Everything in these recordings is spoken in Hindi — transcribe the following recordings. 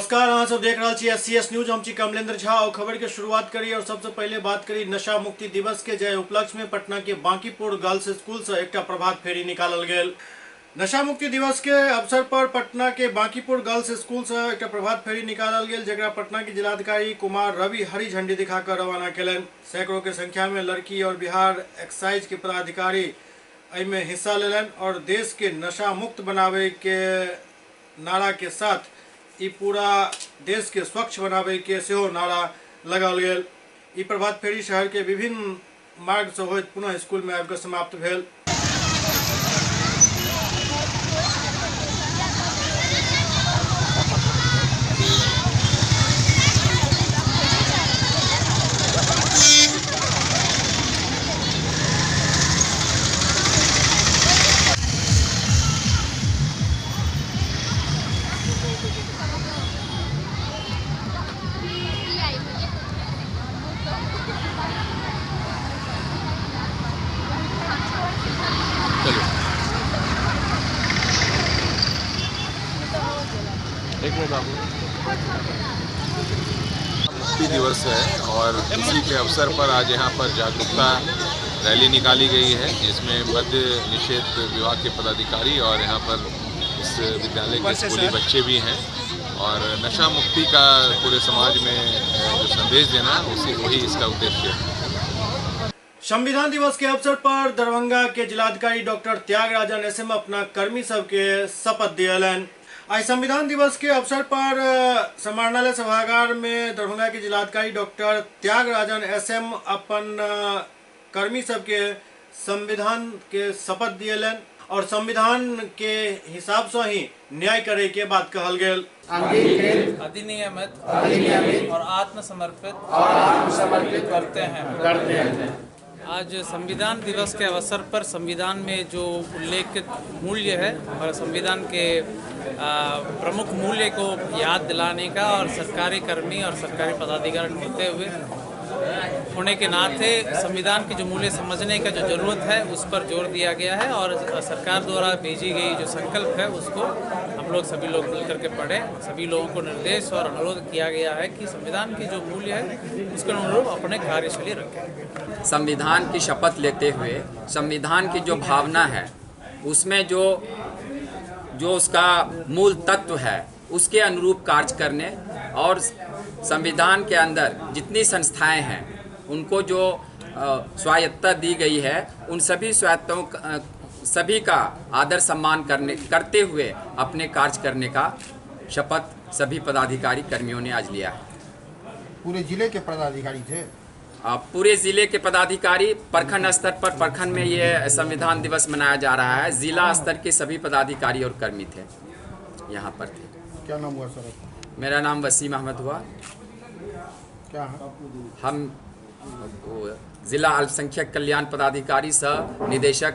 नमस्कार, अहाँ सब देख रहा छी SCS न्यूज। हम छी कमलेंद्र झा और खबर के शुरुआत करी और सबसे पहले बात करी नशा मुक्ति दिवस के जय उपलक्ष्य में पटना के बांकीपुर गर्ल्स स्कूल से एक प्रभात फेरी निकालल गेल। नशा मुक्ति दिवस के अवसर पर पटना के बांकीपुर गर्ल्स स्कूल से एक प्रभात फेरी निकालल गेल, जगह पटना के जिलाधिकारी कुमार रवि हरी झंडी दिखाकर रवाना कलन। सैकड़ों के संख्या में लड़की और बिहार एक्साइज के पदाधिकारी एहिमे हिस्सा लेलन और देश के नशा मुक्त बनावे के नारा के साथ ई पूरा देश के स्वच्छ बनावे के सेहो नारा लगाओल गेल। ई प्रभात फेरी शहर के विभिन्न मार्ग से होइत पुनः स्कूल में आबि कऽ समाप्त भेल। मुक्ति दिवस है और इसी के अवसर पर आज यहाँ पर जागरूकता रैली निकाली गई है, जिसमें मद्य निषेध विभाग के पदाधिकारी और यहाँ पर इस विद्यालय के स्कूली बच्चे भी हैं और नशा मुक्ति का पूरे समाज में जो संदेश देना वही इसका उद्देश्य है। संविधान दिवस के अवसर पर दरभंगा के जिलाधिकारी डॉक्टर त्यागराजन SM अपना कर्मी सबके शपथ दियलन। आज संविधान दिवस के अवसर पर समाहरणालय सभागार में दरभंगा के जिलाधिकारी डॉक्टर त्यागराजन SM अपन कर्मी सबके संविधान के शपथ दियलन और संविधान के हिसाब से ही न्याय करे के बात कहल गेल। अधिनियमित और आत्मसमर्पित करते हैं। आज संविधान दिवस के अवसर पर संविधान में जो उल्लेखित मूल्य है और संविधान के प्रमुख मूल्य को याद दिलाने का और सरकारी कर्मी और सरकारी पदाधिकारी होने के नाते संविधान के जो मूल्य समझने का जो ज़रूरत है उस पर जोर दिया गया है और सरकार द्वारा भेजी गई जो संकल्प है उसको हम लोग सभी लोग मिलकर के पढ़ें। सभी लोगों को निर्देश और अनुरोध किया गया है कि संविधान की जो मूल्य है उसके अनुरूप अपने कार्यशैली रखें। संविधान की शपथ लेते हुए संविधान की जो भावना है उसमें जो उसका मूल तत्व है उसके अनुरूप कार्य करने और संविधान के अंदर जितनी संस्थाएं हैं उनको जो स्वायत्तता दी गई है उन सभी स्वायत्तों सभी का आदर सम्मान करते हुए अपने कार्य करने का शपथ सभी पदाधिकारी कर्मियों ने आज लिया है। पूरे जिले के पदाधिकारी थे? पूरे जिले के पदाधिकारी प्रखंड स्तर पर प्रखंड में ये संविधान दिवस मनाया जा रहा है। जिला स्तर के सभी पदाधिकारी और कर्मी थे, यहाँ पर थे। क्या नाम हुआ सर? मेरा नाम वसीम अहमद हुआ। क्या है? हम जिला अल्पसंख्यक कल्याण पदाधिकारी सह निदेशक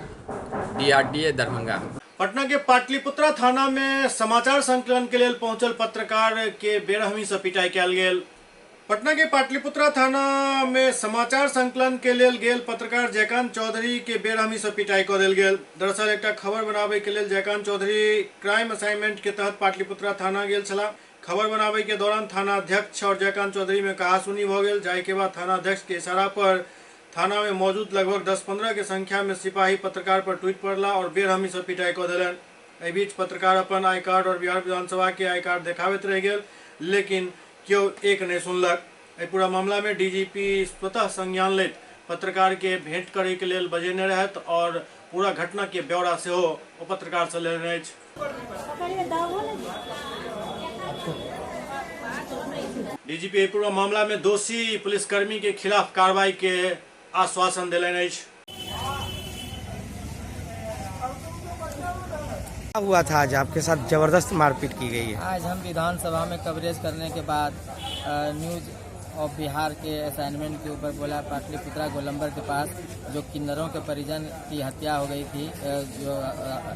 DRDA दरभंगा। पटना के पाटलिपुत्रा थाना में समाचार संकलन के लिए पहुंचल पत्रकार के बेरहमी से पिटाई कयल गेल। पटना के पाटलिपुत्रा थाना में समाचार संकलन के लिए गेल पत्रकार जयकांत चौधरी के बेरहमी से पिटाई कऽ देल गेल। दरअसल एक खबर बनावे के लिए जयकांत चौधरी क्राइम असाइनमेंट के तहत पाटलिपुत्रा थाना गेल छला। खबर बनावे के दौरान थाना अध्यक्ष और जयकांत चौधरी में कहासुनी भ गेल, जाय के बाद थाना अध्यक्ष के इशारा पर थाना में मौजूद लगभग 10-15 के संख्या में सिपाही पत्रकार पर टूट पड़ला और बेरहमी से पिटाई कऽ देलन। एहि बीच पत्रकार अपन आई कार्ड और बिहार विधानसभा के आई कार्ड देखाबैत रह गेल, लेकिन क्यों एक नहीं सुनलक। पूरा मामला में DGP स्वतः संज्ञान लेत पत्रकार के भेंट करे के लिए बजेने रहत और पूरा घटना के ब्यौरा से हो पत्रकार से लेने अछि। DGP पूरा मामला में दोषी पुलिसकर्मी के खिलाफ कार्रवाई के आश्वासन दिलनि अछि। हुआ था आज आपके साथ जबरदस्त मारपीट की गई है? आज हम विधानसभा में कवरेज करने के बाद न्यूज और बिहार के असाइनमेंट के ऊपर बोला पाटलिपुत्रा गोलंबर के पास जो किन्नरों के परिजन की हत्या हो गई थी, जो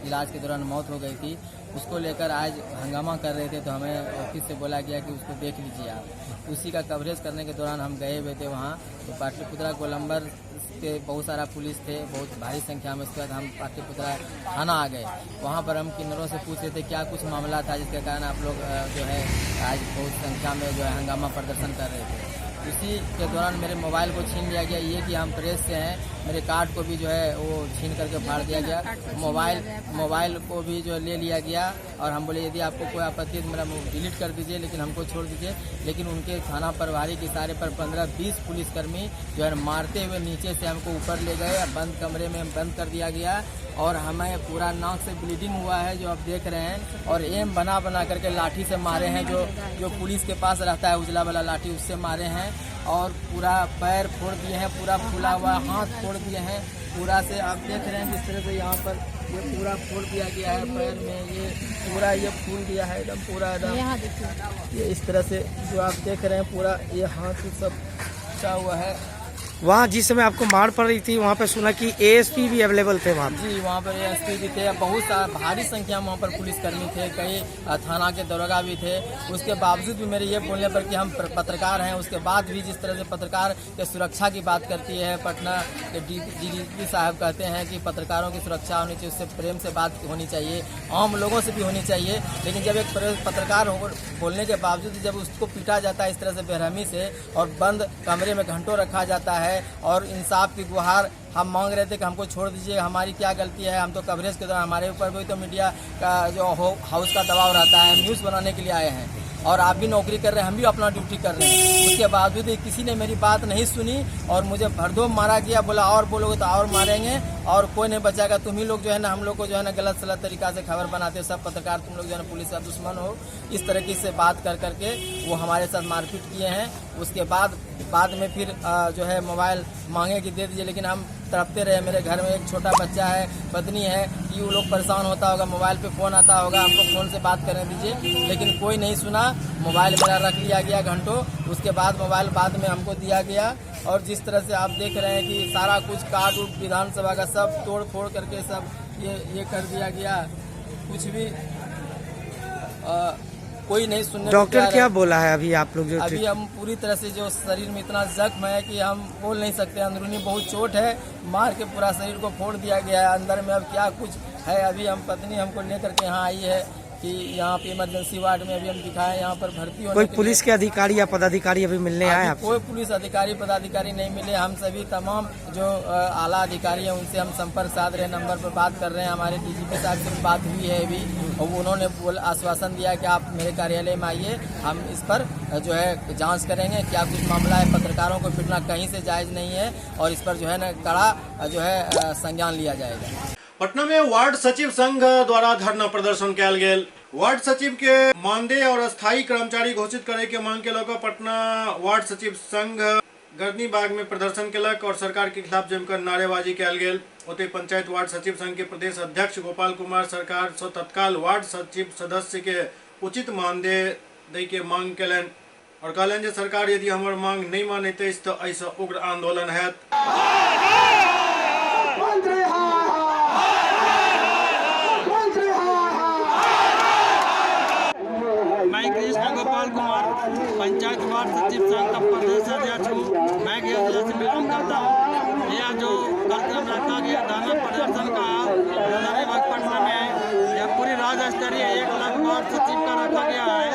इलाज के दौरान मौत हो गई थी, उसको लेकर आज हंगामा कर रहे थे। तो हमें ऑफिस से बोला गया कि उसको देख लीजिए आप। उसी का कवरेज करने के दौरान हम गए हुए थे वहाँ। तो पाटलिपुत्रा गोलंबर के बहुत सारा पुलिस थे, बहुत भारी संख्या में। उसके बाद हम पाटलिपुत्रा थाना आ गए। वहाँ पर हम किन्नरों से पूछ रहे थे क्या कुछ मामला था जिसके कारण आप लोग जो है आज बहुत संख्या में जो है हंगामा प्रदर्शन कर रहे थे। इसी के दौरान मेरे मोबाइल को छीन लिया गया। ये कि हम प्रेस से हैं, मेरे कार्ड को भी जो है वो छीन करके फाड़ दिया गया। मोबाइल को भी जो ले लिया गया। और हम बोले यदि आपको कोई आपत्ति है तो मेरा डिलीट कर दीजिए, लेकिन हमको छोड़ दीजिए। लेकिन उनके थाना प्रभारी के इशारे पर 15-20 पुलिसकर्मी जो है मारते हुए नीचे से हमको ऊपर ले गए। बंद कमरे में बंद कर दिया गया और हमें पूरा नाक से ब्लीडिंग हुआ है जो आप देख रहे हैं। और एम बना करके लाठी से मारे हैं, जो पुलिस के पास रहता है उजला वाला लाठी, उससे मारे हैं। और पूरा पैर फोड़ दिए हैं, पूरा फूला हुआ हाथ फोड़ दिए हैं पूरा से। आप देख रहे हैं किस तरह से यहाँ पर ये पूरा फोड़ दिया गया है पैर में, ये पूरा ये फूल दिया है एकदम पूरा एकदम। ये इस तरह से जो आप देख रहे हैं पूरा ये हाथ सब छा हुआ है। वहाँ जिस समय आपको मार पड़ रही थी वहाँ पे सुना कि एएसपी भी अवेलेबल थे वहाँ? जी, वहाँ पर एएसपी भी थे, बहुत सारा भारी संख्या में वहाँ पर पुलिसकर्मी थे, कई थाना के दरोगा भी थे। उसके बावजूद भी मेरे ये बोलने पर कि हम पत्रकार हैं, उसके बाद भी जिस तरह से पत्रकार के सुरक्षा की बात करती है पटना के डीजीपी साहब कहते हैं कि पत्रकारों की सुरक्षा होनी चाहिए, उससे प्रेम से बात होनी चाहिए, आम लोगों से भी होनी चाहिए। लेकिन जब एक पत्रकार बोलने के बावजूद जब उसको पीटा जाता है इस तरह से बेरहमी से और बंद कमरे में घंटों रखा जाता है और इंसाफ की गुहार हम मांग रहे थे कि हमको छोड़ दीजिए, हमारी क्या गलती है। हम तो कवरेज के दौरान हमारे ऊपर भी तो मीडिया का जो हाउस का दबाव रहता है, हम न्यूज़ बनाने के लिए आए हैं और आप भी नौकरी कर रहे हैं, हम भी अपना ड्यूटी कर रहे हैं। उसके बावजूद किसी ने मेरी बात नहीं सुनी और मुझे भरदोम मारा गया। बोला और बोलोगे तो और मारेंगे और कोई नहीं बचाएगा। तुम ही लोग जो है ना हम लोग को जो है ना गलत सलत तरीका से खबर बनाते हो, सब पत्रकार तुम लोग जो है ना पुलिस का दुश्मन हो, इस तरीके से बात कर करके वो हमारे साथ मारपीट किए हैं। उसके बाद में फिर जो है मोबाइल मांगे कि दे दीजिए, लेकिन हम तड़पते रहे। मेरे घर में एक छोटा बच्चा है, पत्नी है, कि वो लोग परेशान होता होगा, मोबाइल पे फ़ोन आता होगा, हमको फ़ोन से बात करने दीजिए, लेकिन कोई नहीं सुना। मोबाइल मेरा रख लिया गया घंटों। उसके बाद मोबाइल बाद में हमको दिया गया और जिस तरह से आप देख रहे हैं कि सारा कुछ काट उट विधानसभा का सब तोड़ फोड़ करके सब ये कर दिया गया। कुछ भी कोई नहीं सुनने। डॉक्टर क्या बोला है अभी आप लोग? अभी हम पूरी तरह से जो शरीर में इतना जख्म है कि हम बोल नहीं सकते, अंदरूनी बहुत चोट है, मार के पूरा शरीर को फोड़ दिया गया है अंदर में। अब क्या कुछ है, अभी हम पत्नी हमको लेकर के यहाँ आई है कि यहाँ पे इमरजेंसी वार्ड में अभी हम दिखाए, यहाँ पर भर्ती होने। कोई पुलिस के अधिकारी या पदाधिकारी अभी मिलने आए आप? कोई पुलिस अधिकारी पदाधिकारी नहीं मिले। हम सभी तमाम जो आला अधिकारी हैं उनसे हम संपर्क साध रहे, नंबर पर बात कर रहे हैं। हमारे डीजीपी साहब से भी बात हुई है अभी और उन्होंने आश्वासन दिया कि आप मेरे कार्यालय में आइए, हम इस पर जो है जांच करेंगे क्या कुछ मामला है। पत्रकारों को पीटना कहीं से जायज़ नहीं है और इस पर जो है ना कड़ा जो है संज्ञान लिया जाएगा। पटना में वार्ड सचिव संघ द्वारा धरना प्रदर्शन कयल गेल। वार्ड सचिव के मानदेय और अस्थायी कर्मचारी घोषित करे के मांग के लेकर पटना वार्ड सचिव संघ गर्दनी बाग में प्रदर्शन केलक और सरकार के खिलाफ जमकर नारेबाजी कयल गेल। ओते पंचायत वार्ड सचिव संघ के प्रदेश अध्यक्ष गोपाल कुमार सरकार से तत्काल वार्ड सचिव सदस्य के उचित मानदेय दे के मांग कयलनि और कहलनि जे सरकार यदि हमर मांग नहीं मानते तो ऐसा उग्र आंदोलन हैत। मैं कृष्ण गोपाल कुमार पंचायत वार्ड सचिव संघ का प्रदेश अध्यक्ष हूँ। मैं गया जिला से बिलोंग करता हूँ। यह जो कार्यक्रम रखा गया धरना प्रदर्शन का राजधानी पटना में, यह पूरी राज्य स्तरीय 1 लाख वार्ड सचिव का रखा गया है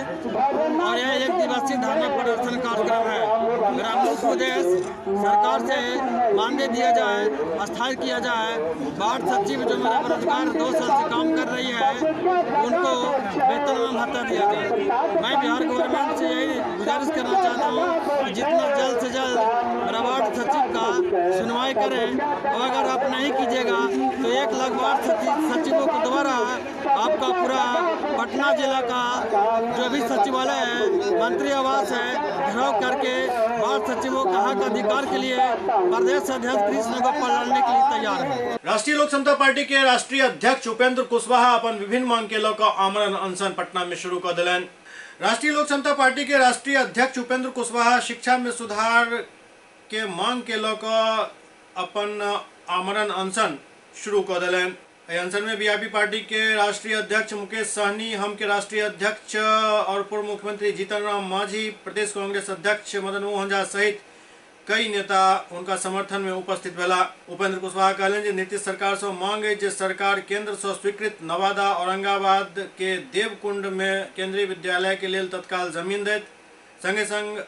और यह 1 दिवसीय धरना प्रदर्शन कार्यक्रम है। मेरा मुख्य उद्देश्य सरकार से मानदेय दिया जाए, अस्थायी किया जाए। वार्ड सचिव जो मेरा बेरोजगार 2 साल से काम कर रही है उनको वेतन में भत्ता दिया जाए। मैं बिहार गवर्नमेंट से यही गुजारिश करना चाहता हूँ कि जितना जल्द से जल्द मेरा वार्ड सचिव का सुनवाई करें और अगर आप नहीं कीजिएगा तो 1 लाख वार्ड सचिवों के द्वारा आपका पूरा पटना जिला का जो भी सचिवालय है, मंत्री आवास है, घेराव करके वार्ड सचिवों के हक अधिकार के लिए प्रदेश अध्यक्ष कृष्ण गोपाल लड़ने के लिए तैयार है। राष्ट्रीय लोक समता पार्टी के राष्ट्रीय अध्यक्ष उपेंद्र कुशवाहा अपन विभिन्न मांग के लऽ कऽ आमरण अनशन पटना में शुरू कर दिलनि। राष्ट्रीय लोक समता पार्टी के राष्ट्रीय अध्यक्ष उपेंद्र कुशवाहा शिक्षा में सुधार के मांग के लऽ अपन आमरण अनशन शुरू कर दिलन। अनशन में वीआईपी पार्टी के राष्ट्रीय अध्यक्ष मुकेश सहनी, हम के राष्ट्रीय अध्यक्ष और पूर्व मुख्यमंत्री जीतन राम मांझी, प्रदेश कांग्रेस अध्यक्ष मदन मोहन झा सहित कई नेता उनका समर्थन में उपस्थित भेला। उपेंद्र कुशवाहा कहलन जे नीतीश सरकार से मांग है जे सरकार केंद्र से स्वीकृत नवादा औरंगाबाद के देवकुंड में केंद्रीय विद्यालय के लिए तत्काल जमीन देत, संगे संग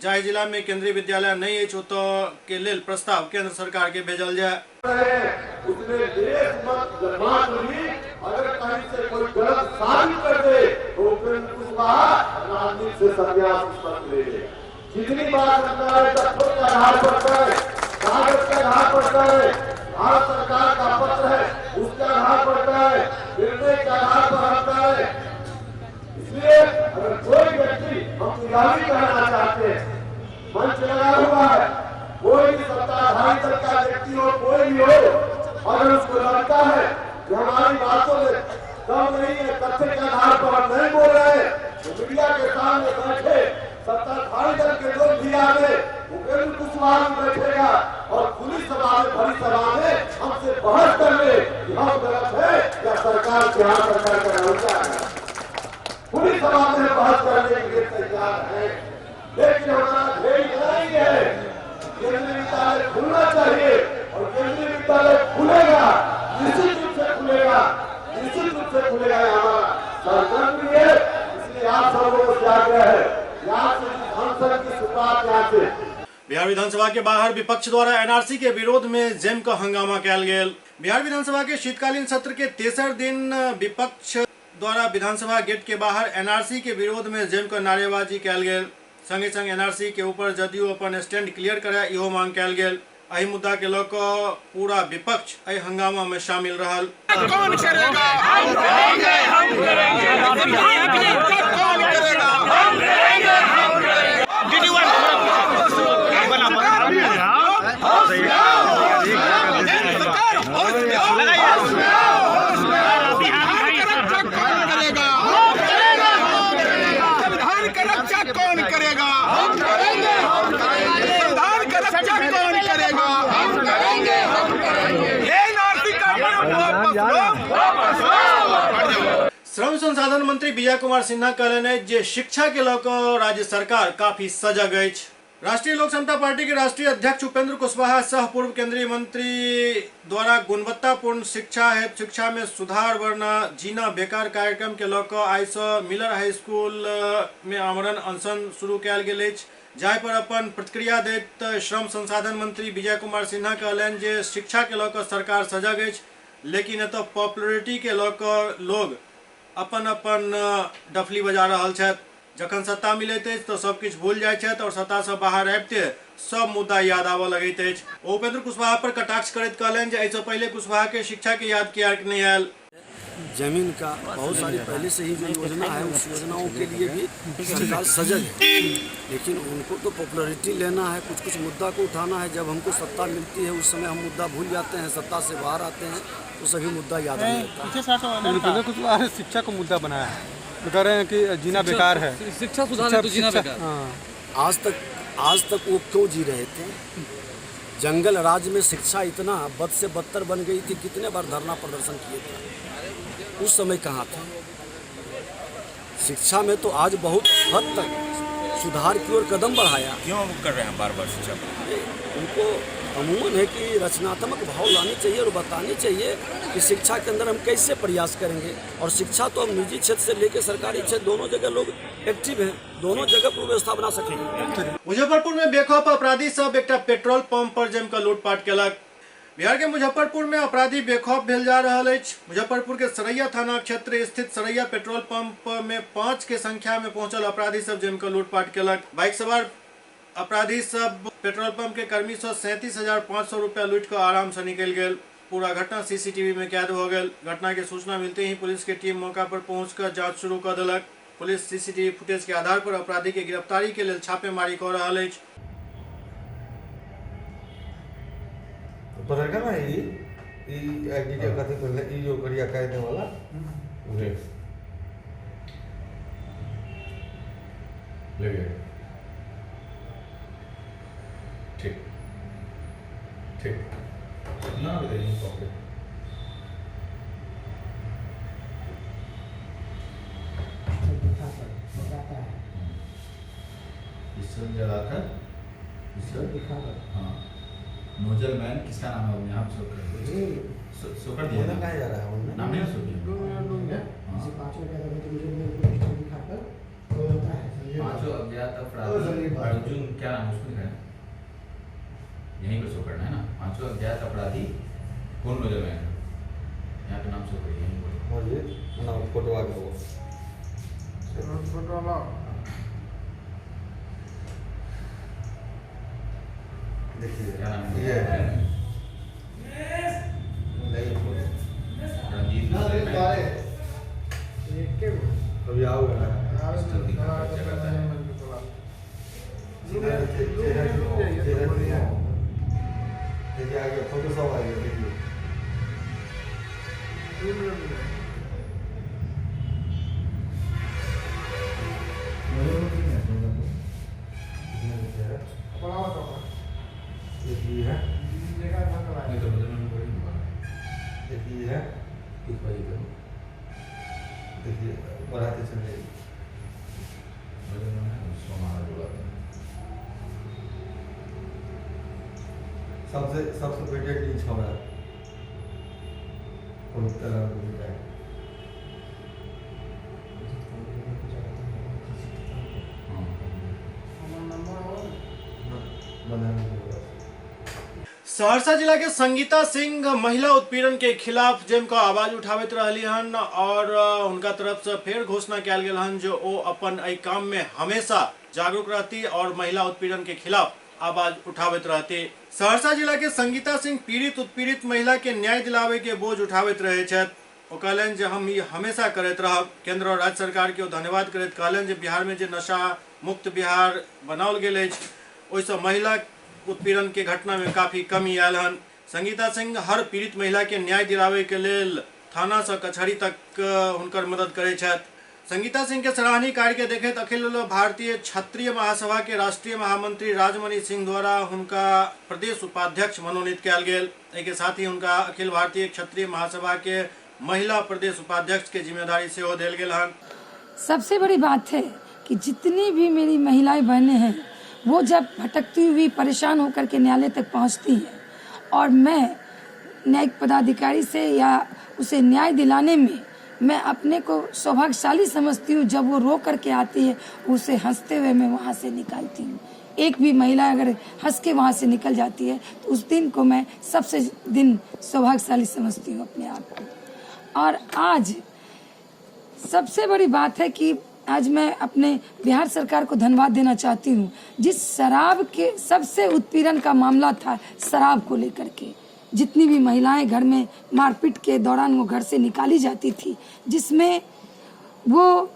जाहि जिला में केंद्रीय विद्यालय नहीं है ओतो के लिए प्रस्ताव केंद्र सरकार के भेजल जाए। उसने देश मत जमात में अगर कहीं से कोई गलत साबित कर दे तो उपेंद्र कुशवाहा राजनीति से संन्यास ले ले। जितनी बार करता है तथ्यों का आधार पड़ता है, कागज का आधार पड़ता है, भारत सरकार का पत्र है उसका आधार पड़ता है, निर्णय का आधार पर रहता है। इसलिए अगर कोई व्यक्ति हम निगरानी करना चाहते हैं, मंच लगा हुआ है, कोई भी सत्ताधारी दल का व्यक्ति हो कोई भी हो, अगर उसको लगता है कि हमारी बातों में दम नहीं है, तथ्य के आधार पर हम नहीं बोल रहे हैं, तो मीडिया के सामने बैठे सत्ताधारी दल के लोग भी आगे उपेंद्र कुशवाहा बैठेगा और खुली सभा में भरी सभा में हमसे बहस कर ले कि हम गलत है या सरकार के यहाँ सरकार का रवैया है। खुली सभा में बहस करने के लिए तैयार है, लेकिन हमारा ध्येय नहीं है। केंद्रीय विद्यालय खुलना चाहिए और केंद्रीय विद्यालय खुलेगा, निश्चित रूप से खुलेगा, निश्चित रूप से खुलेगा। हमारा सरकार भी है, इसलिए आप सब लोगों से आग्रह है बिहार विधानसभा के बाहर विपक्ष द्वारा एनआरसी के विरोध में जम का हंगामा कयल गेल। बिहार विधानसभा के शीतकालीन सत्र के तेसर दिन विपक्ष द्वारा विधानसभा गेट के बाहर एनआरसी के विरोध में जम कर नारेबाजी कयल गेल। संगे संग एनआरसी के ऊपर जदयू अपन स्टैंड क्लियर करे इहो मांग कयल गेल। एहि मुद्दा के लऽ कऽ पूरा विपक्ष एहि हंगामा में शामिल रहल। कौन करेगा? हम करेंगे, हम करेंगे, हम करेंगे, कौन करेगा? हम करेंगे, हम करेंगे। कौन करेगा? हम करेंगे, हम करेंगे। संविधान का रक्षा कौन करेगा? हम करेंगे, हम करेंगे। श्रम संसाधन मंत्री विजय कुमार सिन्हा कहलनि जे शिक्षा के लऽ कऽ राज्य सरकार काफी सजग अछि। राष्ट्रीय लोक समता पार्टी के राष्ट्रीय अध्यक्ष उपेंद्र कुशवाहा सह पूर्व केंद्रीय मंत्री द्वारा गुणवत्तापूर्ण शिक्षा हेतु शिक्षा में सुधार वरना जीना बेकार कार्यक्रम के लऽ कऽ आइ सँ मिलर हाई स्कूल में आमरण अनशन शुरू कयल गेल अछि। जाहि पर अपन प्रतिक्रिया दैत श्रम संसाधन मंत्री विजय कुमार सिन्हा कहलनि जे शिक्षा के लऽ कऽ सरकार सजग अछि, लेकिन एतऽ पॉपुलरिटी के लऽ कऽ लोग अपन अपन डफली बजा रहल छथि। जखन सत्ता मिलैत अछि तऽ सब किछु भूल जाइत छथि और सत्ता से बाहर आबिते सब मुद्दा याद आबऽ लगैत अछि। उपेंद्र कुशवाहा पर कटाक्ष करैत कहलनि जे एहिसँ पहले कुशवाहा के शिक्षा के याद किया नहीं आयल। जमीन का बहुत सारी पहले से ही जो योजना है उस योजनाओं के लिए भी सरकार सजग है, लेकिन उनको तो पॉपुलरिटी लेना है, कुछ कुछ मुद्दा को उठाना है। जब हमको सत्ता मिलती है उस समय हम मुद्दा भूल जाते हैं, सत्ता से बाहर आते हैं तो सभी मुद्दा याद नहीं रहता। कुछ शिक्षा को मुद्दा बनाया है, तो कह रहे हैं कि जीना बेकार है, शिक्षा सुधार तो जीना बेकार। आज तक वो क्यों जी रहे थे? जंगल राज में शिक्षा इतना बद से बदतर बन गई थी, कितने बार धरना प्रदर्शन किए थे, उस समय कहाँ था? शिक्षा में तो आज बहुत हद तक सुधार की ओर कदम बढ़ाया। क्यों कर रहे हैं बार बार शिक्षा? उनको अमूमन है कि रचनात्मक भाव लानी चाहिए और बतानी चाहिए कि शिक्षा के अंदर हम कैसे प्रयास करेंगे। और शिक्षा तो हम निजी क्षेत्र से लेकर सरकारी क्षेत्र दोनों जगह लोग एक्टिव हैं, दोनों जगह पर व्यवस्था बना सकेंगे। मुजफ्फरपुर में बेखौफ अपराधी सब एक पेट्रोल पंप पर जमकर लूटपाट केलक। बिहार के मुजफ्फरपुर में अपराधी बेखौफ भेल जा रहल अछि। मुजफ्फरपुर के सरैया थाना क्षेत्र स्थित सरैया पेट्रोल पंप में 5 के संख्या में पहुंचल अपराधी सब जमकर लूटपाट केलक। बाइक सवार अपराधी सब पेट्रोल पंप के कर्मी से 37,500 रुपया लूट कर आराम से निकल गए। पूरा घटना सीसीटीवी में कैद हो गई। घटना की सूचना मिलते ही पुलिस की टीम मौका पर पहुंचकर जांच शुरू कर देलक। पुलिस सीसीटीवी फुटेज के आधार पर अपराधी के गिरफ्तारी के लिए छापेमारी कर रहा है। पता ना ये आईडी कथी पहले ये जो करिया कायदे वाला लगेगा। ठीक ठीक ना बताइए पॉकेट इससे जलाकर हाँ नोजल मैन किसका नाम है यहाँ शो कर दिया कहाँ जा रहा है नाम नहीं शो किया पांचों अज्ञात अपराधी अर्जुन क्या नाम उसको दिखाया यहीं पर शो करना है ना। पांचों अज्ञात अपराधी कौन नोजल मैन यहाँ पे नाम शो करिए यहीं पर फोटो आ गया वो देखिए क्या नाम है ये रणजीत अभी आओगे ना करता है देखिए आगे फोटो सब आ गया देखिए देखिए है देखिए है देखिए बढ़ाते चले सबसे बेटे की छोड़ा सहरसा जिला के संगीता सिंह महिला उत्पीड़न के खिलाफ जेमको आवाज उठावत रहली हन और उनका तरफ से फिर घोषणा किया गेल हन जो वो अपन एहि काम में हमेशा जागरूक रहती और महिला उत्पीड़न के खिलाफ आवाज उठावत रहती। सहरसा जिला के संगीता सिंह पीड़ित उत्पीड़ित महिला के न्याय दिलावे के बोझ उठावत रहे छथि। ओ कहलन जे हम ये हमेशा करते रहब। केंद्र और राज्य सरकार के धन्यवाद करते कहलन जे बिहार में जे नशा मुक्त बिहार बनाओल गेल अछि ओहिसँ महिला उत्पीड़न के घटना में काफी कमी आयल हन। संगीता सिंह हर पीड़ित महिला के न्याय दिलावे के लेल थाना से कचहरी तक हुनकर मदद करे छथि। संगीता सिंह के सराहनीय कार्य के देखते अखिल भारतीय क्षत्रिय महासभा के राष्ट्रीय महामंत्री राजमणि सिंह द्वारा उनका प्रदेश उपाध्यक्ष मनोनीत किया गेल। के साथ ही उनका अखिल भारतीय क्षत्रिय महासभा के महिला प्रदेश उपाध्यक्ष के जिम्मेदारी से देल गेल हन। सबसे बड़ी बात है कि जितनी भी मेरी महिलाएं बहनें हैं वो जब भटकती हुई परेशान होकर के न्यायालय तक पहुंचती हैं और मैं न्यायिक पदाधिकारी से या उसे न्याय दिलाने में मैं अपने को सौभाग्यशाली समझती हूँ। जब वो रो करके आती है उसे हंसते हुए मैं वहाँ से निकालती हूँ। एक भी महिला अगर हंस के वहाँ से निकल जाती है तो उस दिन को मैं सबसे दिन सौभाग्यशाली समझती हूँ अपने आप को। और आज सबसे बड़ी बात है कि आज मैं अपने बिहार सरकार को धन्यवाद देना चाहती हूँ। जिस शराब के सबसे उत्पीड़न का मामला था शराब को लेकर के, जितनी भी महिलाएं घर में मारपीट के दौरान वो घर से निकाली जाती थी, जिसमें वो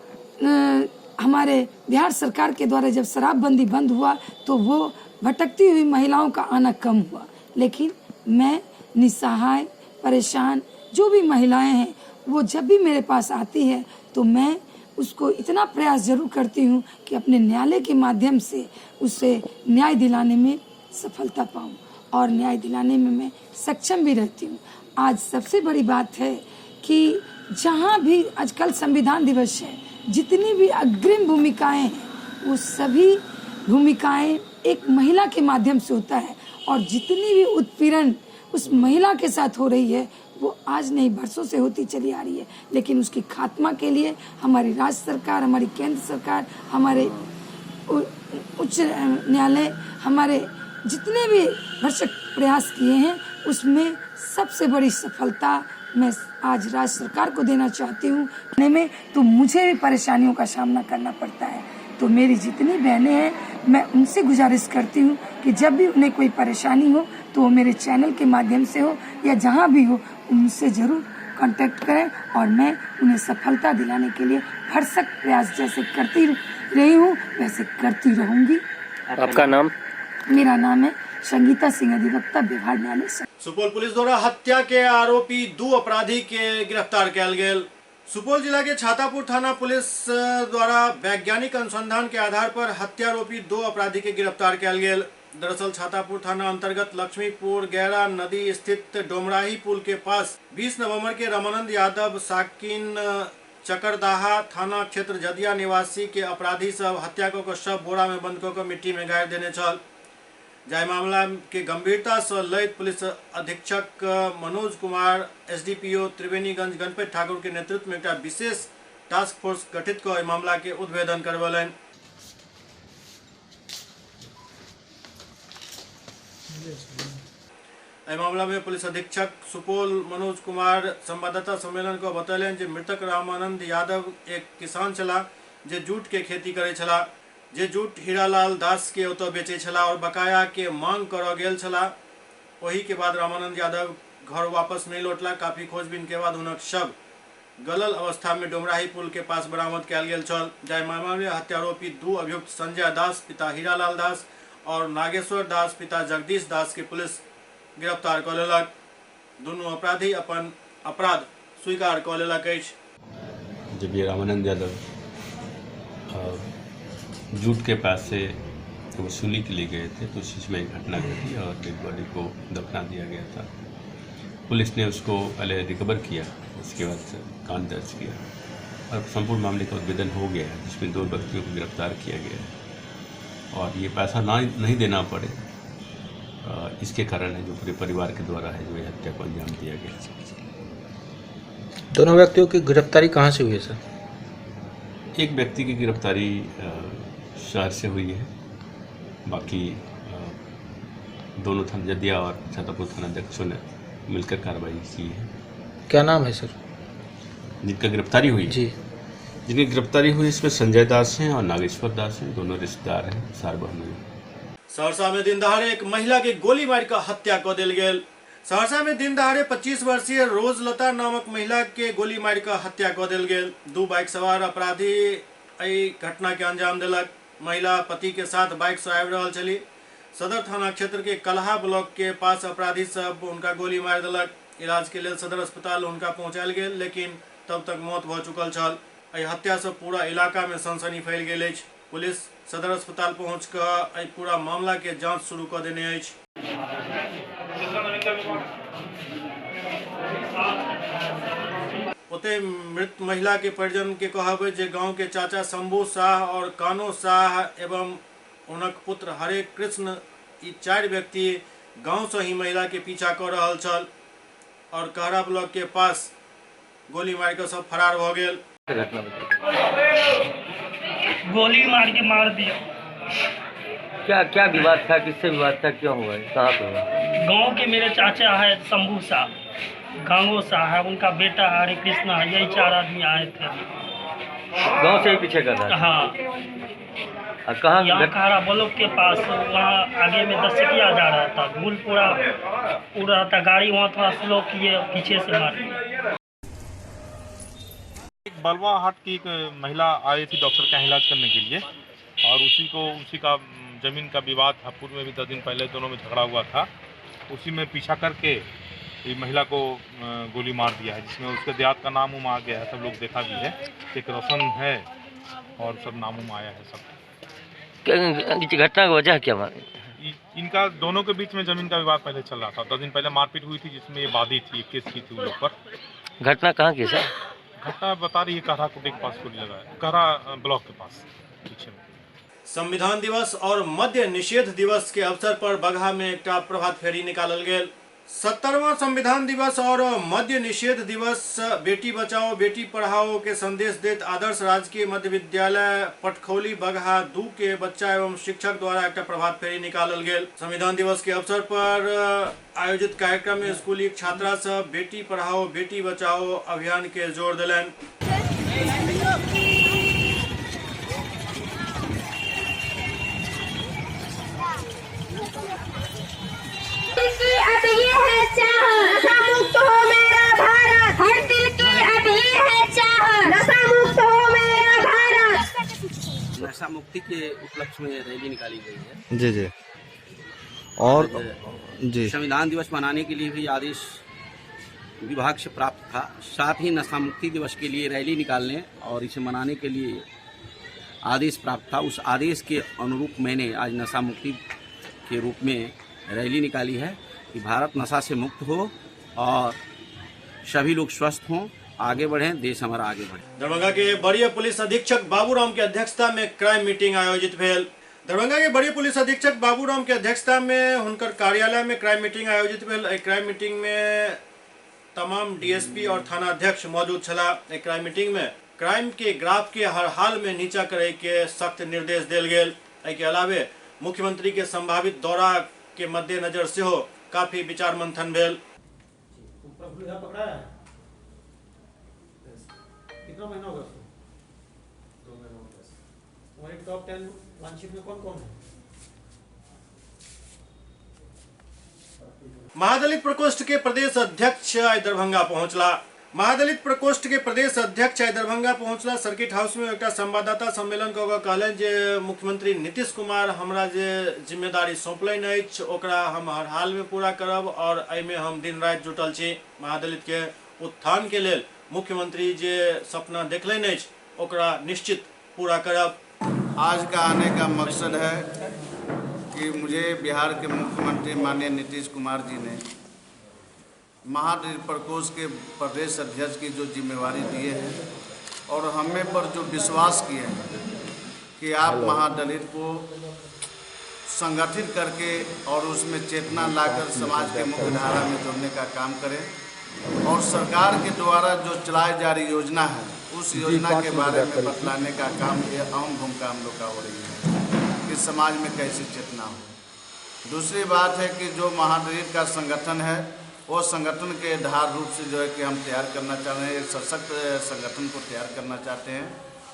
हमारे बिहार सरकार के द्वारा जब शराबबंदी बंद हुआ तो वो भटकती हुई महिलाओं का आना कम हुआ। लेकिन मैं निसहाय परेशान जो भी महिलाएं हैं वो जब भी मेरे पास आती है तो मैं उसको इतना प्रयास जरूर करती हूँ कि अपने न्यायालय के माध्यम से उसे न्याय दिलाने में सफलता पाऊँ और न्याय दिलाने में मैं सक्षम भी रहती हूँ। आज सबसे बड़ी बात है कि जहाँ भी आजकल संविधान दिवस है, जितनी भी अग्रिम भूमिकाएं हैं वो सभी भूमिकाएं एक महिला के माध्यम से होता है और जितनी भी उत्पीड़न उस महिला के साथ हो रही है वो आज नहीं बरसों से होती चली आ रही है। लेकिन उसकी खात्मा के लिए हमारी राज्य सरकार, हमारी केंद्र सरकार, हमारे उच्च न्यायालय, हमारे जितने भी भरसक प्रयास किए हैं उसमें सबसे बड़ी सफलता मैं आज राज्य सरकार को देना चाहती हूँ। में तो मुझे भी परेशानियों का सामना करना पड़ता है, तो मेरी जितनी बहनें हैं मैं उनसे गुजारिश करती हूँ कि जब भी उन्हें कोई परेशानी हो तो वो मेरे चैनल के माध्यम से हो या जहाँ भी हो उनसे ज़रूर कांटेक्ट करें और मैं उन्हें सफलता दिलाने के लिए भरसक प्रयास जैसे करती रही हूँ वैसे करती रहूँगी। आपका नाम? मेरा नाम है संगीता सिंह, अधिवक्ता, बिहार न्यायालय। सुपौल पुलिस द्वारा हत्या के आरोपी 2 अपराधी के गिरफ्तार किया गेल। सुपौल जिला के छातापुर थाना पुलिस द्वारा वैज्ञानिक अनुसंधान के आधार पर हत्यारोपी 2 अपराधी के गिरफ्तार किया गया। दरअसल छातापुर थाना अंतर्गत लक्ष्मीपुर गैरा नदी स्थित डोमराही पुल के पास 20 नवंबर के रामानंद यादव साकिन चकरदाहा थाना क्षेत्र जदिया निवासी के अपराधी सब हत्या को शव बोरा में बंद कर मिट्टी में गाड़ देने छल। जाय मामला के गंभीरता से लैत पुलिस अधीक्षक मनोज कुमार एसडीपीओ त्रिवेणीगंज गणपति ठाकुर के नेतृत्व में एक विशेष टास्क फोर्स गठित कर मामला के उद्भेदन करवलन। मामला में पुलिस अधीक्षक सुपौल मनोज कुमार संवाददाता सम्मेलन को बतौलन जे मृतक रामानंद यादव एक किसान छला जे जूट के खेती करे छला, जे जूट हीरालाल दास के ओतो बेचे छला और बकाया के मांग कर गेल छला। वही के बाद रामानंद यादव घर वापस नहीं लौटला। काफी खोजबीन के बाद उनक शव गलल अवस्था में डोमराही पुल के पास बरामद किया गेल छल। जाय मामला में हत्यारोपी 2 अभियुक्त संजय दास पिता हीरालाल दास और नागेश्वर दास पिता जगदीश दास के पुलिस गिरफ्तार कर लेलक। दोनों अपराधी अपन अपराध स्वीकार कर लेलक। जब ये रामानंद यादव जूट के पास से वसूली के लिए गए थे तो उस में एक घटना घटी और डेड बॉडी को दफना दिया गया था। पुलिस ने उसको पहले रिकवर किया, उसके बाद कांड दर्ज किया और संपूर्ण मामले का उद्भेदन हो गया है, जिसमें 2 व्यक्तियों को गिरफ्तार किया गया है और ये पैसा नहीं देना पड़े इसके कारण है जो पूरे परिवार के द्वारा है जो ये हत्या को अंजाम दिया गया। दोनों व्यक्तियों की गिरफ्तारी कहाँ से हुई है सर? एक व्यक्ति की गिरफ्तारी शहर से हुई है, बाकी दोनों थाना जदिया और छातापुर थाना अध्यक्षों ने मिलकर कार्रवाई की है। क्या नाम है सर जिनका गिरफ्तारी हुई जी? जिनकी गिरफ्तारी हुई इसमें संजय दास हैं और नागेश्वर दास हैं, दोनों रिश्तेदार हैं, सार बहन हैं। सहरसा में दिन दहाड़े एक महिला के गोली मार कर हत्या कर दिल गेल। सहरसा में दिन दहाड़े 25 वर्षीय रोजलता नामक महिला के गोली मार कर हत्या कर दिल गेल। 2 बाइक सवार अपराधी एहि घटना के अंजाम दिलक। महिला पति के साथ बाइक से आबि रहल छली। सदर थाना क्षेत्र के कलहा ब्लॉक के पास अपराधी सब उनका गोली मार दिलक। इलाज के लिए सदर अस्पताल उनका पहुंचायल गेल, लेकिन तब तक मौत भ चुकल छल। एहि हत्या से पूरा इलाका में सनसनी फैल गेल अछि। पुलिस सदर अस्पताल पहुंच कर पूरा मामला के जांच शुरू कर देने अछि। ओते मृत महिला के परिजन के कहब जे गांव के चाचा शंभू शाह और कानो शाह एवं उनक पुत्र हरे कृष्ण ई 4 व्यक्ति गांव से ही महिला के पीछा कर रहल छल और कहरा ब्लॉक के पास गोली मार कर सब फरार भ गेल। गोली मार के मार दिया। क्या विवाद था, किससे विवाद था, क्यों हुआ, कहाँ पे हुआ? गांव के मेरे चाचा है शंभू शाह, गांगो शाह है, उनका बेटा हरे कृष्णा है, यही 4 आदमी आए थे। गांव से ही पीछे कर रहा? हाँ। कहाँ? यहाँ कहरा ब्लॉक के पास, वहाँ आगे में 10 चकिया जा रहा था, धूल पूरा उड़ रहा था, गाड़ी वहाँ थोड़ा स्लो किए, पीछे से मार। बलवा हाट की एक महिला आई थी डॉक्टर का इलाज करने के लिए और उसी का जमीन का विवाद था। पूर्व में भी 10 दिन पहले दोनों में झगड़ा हुआ था। उसी में पीछा करके ये महिला को गोली मार दिया है, जिसमें उसके देहात का नाम आ गया है, सब लोग देखा भी है, एक रोशन है और सब नाम आया है सब। घटना की वजह क्या मानी? इनका दोनों के बीच में जमीन का विवाद पहले चल रहा था। 10 दिन पहले मारपीट हुई थी, जिसमें ये बाधी थी, केस की थी उन लोग पर। घटना कहाँ की सर? घटना बता रही है कहरा कुटी के पास गोली लगा है, कहरा ब्लॉक के पास पीछे में। संविधान दिवस और मद्य निषेध दिवस के अवसर पर बगहा में एक प्रभात फेरी निकालल गेल। 70वां संविधान दिवस और मद्य निषेध दिवस बेटी बचाओ बेटी पढ़ाओ के संदेश देत आदर्श राजकीय मध्य विद्यालय पटखौली बगहा 2 के बच्चा एवं शिक्षक द्वारा एक प्रभात फेरी निकालल गेल। संविधान दिवस के अवसर पर आयोजित कार्यक्रम में स्कूली छात्रा सब बेटी पढ़ाओ बेटी बचाओ अभियान के जोर दिलन। अब ये है चाह नशा मुक्त हो मेरा भारत, हर दिल की अब ये है चाह नशा मुक्त हो मेरा भारत। नशा मुक्ति के उपलक्ष्य में रैली निकाली गई है। जी जी। और जी संविधान दिवस मनाने के लिए भी आदेश विभाग से प्राप्त था। साथ ही नशा मुक्ति दिवस के लिए रैली निकालने और इसे मनाने के लिए आदेश प्राप्त था। उस आदेश के अनुरूप मैंने आज नशा मुक्ति के रूप में रैली निकाली है कि भारत नशा से मुक्त हो और सभी लोग स्वस्थ हों, आगे बढ़ें, देश हमारा आगे बढ़े। दरभंगा के वरीय पुलिस अधीक्षक बाबूराम के अध्यक्षता में क्राइम मीटिंग आयोजित भेल। दरभंगा के वरीय पुलिस अधीक्षक बाबूराम के अध्यक्षता में हुनकर कार्यालय में क्राइम मीटिंग आयोजित भेल। क्राइम मीटिंग में तमाम डीएसपी और थाना अध्यक्ष मौजूद छला। क्राइम मीटिंग में क्राइम के ग्राफ के हर हाल में नीचा करे के सख्त निर्देश देल गेल। के अलावे मुख्यमंत्री के संभावित दौरा के मद्देनजर से हो काफी विचार मंथन भेल। कितना महीना होगा उसको? 2 महीना प्लस। तुम्हारी टॉप 10 वांशिप में कौन कौन है? महादलित प्रकोष्ठ के प्रदेश अध्यक्ष आय दरभंगा पहुंचला। महादलित प्रकोष्ठ के प्रदेश अध्यक्ष आय दरभंगा पहुंचला। सर्किट हाउस में एक संवाददाता सम्मेलन कऽ कहलन जे मुख्यमंत्री नीतीश कुमार हमरा जे जिम्मेदारी सौंपलन अछि ओकरा हम हर हाल में पूरा करब और एहिमे हम दिन रात जुटल छी। महादलित के उत्थान के लेल मुख्यमंत्री जे सपना देखलन अछि ओकरा निश्चित पूरा करब। आज का आने का मकसद है कि मुझे बिहार के मुख्यमंत्री माननीय नीतीश कुमार जी ने महादलित प्रकोष्ठ के प्रदेश अध्यक्ष की जो जिम्मेवारी दिए हैं और हमें पर जो विश्वास किए हैं कि आप महादलित को संगठित करके और उसमें चेतना लाकर समाज के मुख्य धारा में जोड़ने का काम करें और सरकार के द्वारा जो चलाई जा रही योजना है उस योजना के बारे में बतलाने का काम ये अहम भूमिका हम लोग का हो रही है कि समाज में कैसी चेतना हो। दूसरी बात है कि जो महादलित का संगठन है वो संगठन के आधार रूप से जो है कि हम तैयार करना चाह रहे हैं, एक सशक्त संगठन को तैयार करना चाहते हैं